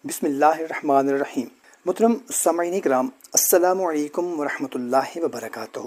بسم اللہ الرحمن الرحیم۔ محترم سامعین کرام، السلام علیکم ورحمۃ اللہ وبرکاتہ۔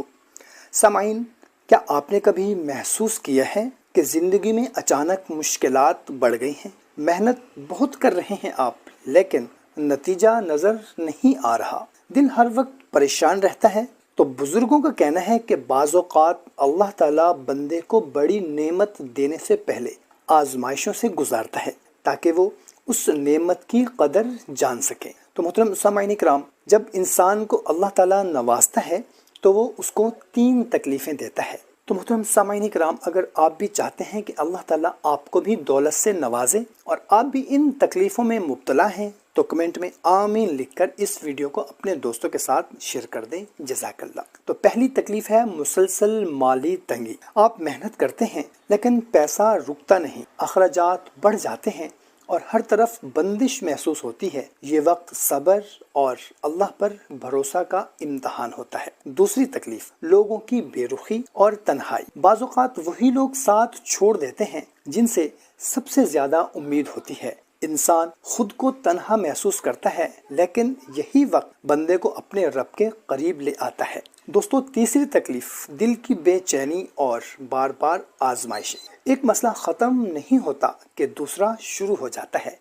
سامعین، کیا آپ نے کبھی محسوس کیا ہے کہ زندگی میں اچانک مشکلات بڑھ گئی ہیں؟ محنت بہت کر رہے ہیں آپ، لیکن نتیجہ نظر نہیں آ رہا، دل ہر وقت پریشان رہتا ہے۔ تو بزرگوں کا کہنا ہے کہ بعض اوقات اللہ تعالیٰ بندے کو بڑی نعمت دینے سے پہلے آزمائشوں سے گزارتا ہے تاکہ وہ اس نعمت کی قدر جان سکے۔ تو محترم سامعین کرام، جب انسان کو اللہ تعالیٰ نوازتا ہے تو وہ اس کو 3 تکلیفیں دیتا ہے۔ تو محترم سامعین کرام، اگر آپ بھی چاہتے ہیں کہ اللہ تعالیٰ آپ کو بھی دولت سے نوازے اور آپ بھی ان تکلیفوں میں مبتلا ہیں تو کمنٹ میں آمین لکھ کر اس ویڈیو کو اپنے دوستوں کے ساتھ شیئر کر دیں، جزاک اللہ۔ تو پہلی تکلیف ہے مسلسل مالی تنگی۔ آپ محنت کرتے ہیں لیکن پیسہ رکتا نہیں، اخراجات بڑھ جاتے ہیں اور ہر طرف بندش محسوس ہوتی ہے۔ یہ وقت صبر اور اللہ پر بھروسہ کا امتحان ہوتا ہے۔ دوسری تکلیف لوگوں کی بے رخی اور تنہائی۔ بعض اوقات وہی لوگ ساتھ چھوڑ دیتے ہیں جن سے سب سے زیادہ امید ہوتی ہے۔ انسان خود کو تنہا محسوس کرتا ہے، لیکن یہی وقت بندے کو اپنے رب کے قریب لے آتا ہے۔ دوستو، تیسری تکلیف دل کی بے چینی اور بار بار آزمائشیں۔ ایک مسئلہ ختم نہیں ہوتا کہ دوسرا شروع ہو جاتا ہے۔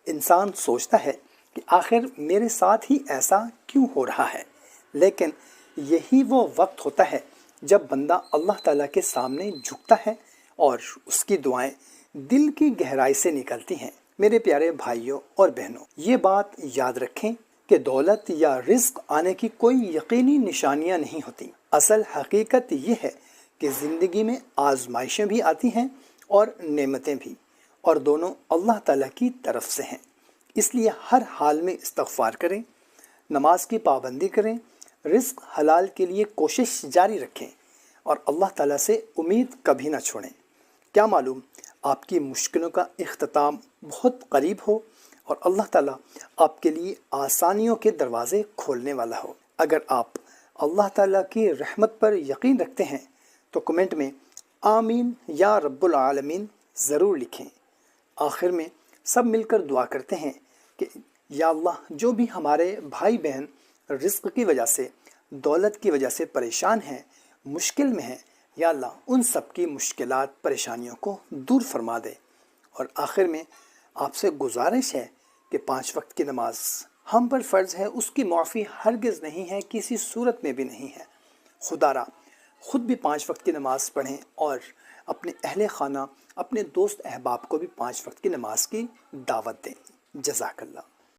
انسان سوچتا ہے کہ آخر میرے ساتھ ہی ایسا کیوں ہو رہا ہے، لیکن یہی وہ وقت ہوتا ہے جب بندہ اللہ تعالیٰ کے سامنے جھکتا ہے اور اس کی دعائیں دل کی گہرائی سے نکلتی ہیں۔ میرے پیارے بھائیوں اور بہنوں، یہ بات یاد رکھیں کہ دولت یا رزق آنے کی کوئی یقینی نشانیاں نہیں ہوتی۔ اصل حقیقت یہ ہے کہ زندگی میں آزمائشیں بھی آتی ہیں اور نعمتیں بھی، اور دونوں اللہ تعالیٰ کی طرف سے ہیں۔ اس لیے ہر حال میں استغفار کریں، نماز کی پابندی کریں، رزق حلال کے لیے کوشش جاری رکھیں اور اللہ تعالیٰ سے امید کبھی نہ چھوڑیں۔ کیا معلوم آپ کی مشکلوں کا اختتام بہت قریب ہو اور اللہ تعالیٰ آپ کے لیے آسانیوں کے دروازے کھولنے والا ہو۔ اگر آپ اللہ تعالیٰ کی رحمت پر یقین رکھتے ہیں تو کمنٹ میں آمین یا رب العالمین ضرور لکھیں۔ آخر میں سب مل کر دعا کرتے ہیں کہ یا اللہ، جو بھی ہمارے بھائی بہن رزق کی وجہ سے، دولت کی وجہ سے پریشان ہیں، مشکل میں ہیں، یا اللہ ان سب کی مشکلات پریشانیوں کو دور فرما دے۔ اور آخر میں آپ سے گزارش ہے کہ 5 وقت کی نماز ہم پر فرض ہے، اس کی معافی ہرگز نہیں ہے، کسی صورت میں بھی نہیں ہے۔ خدا را خود بھی 5 وقت کی نماز پڑھیں اور اپنے اہل خانہ، اپنے دوست احباب کو بھی 5 وقت کی نماز کی دعوت دیں۔ جزاک اللہ۔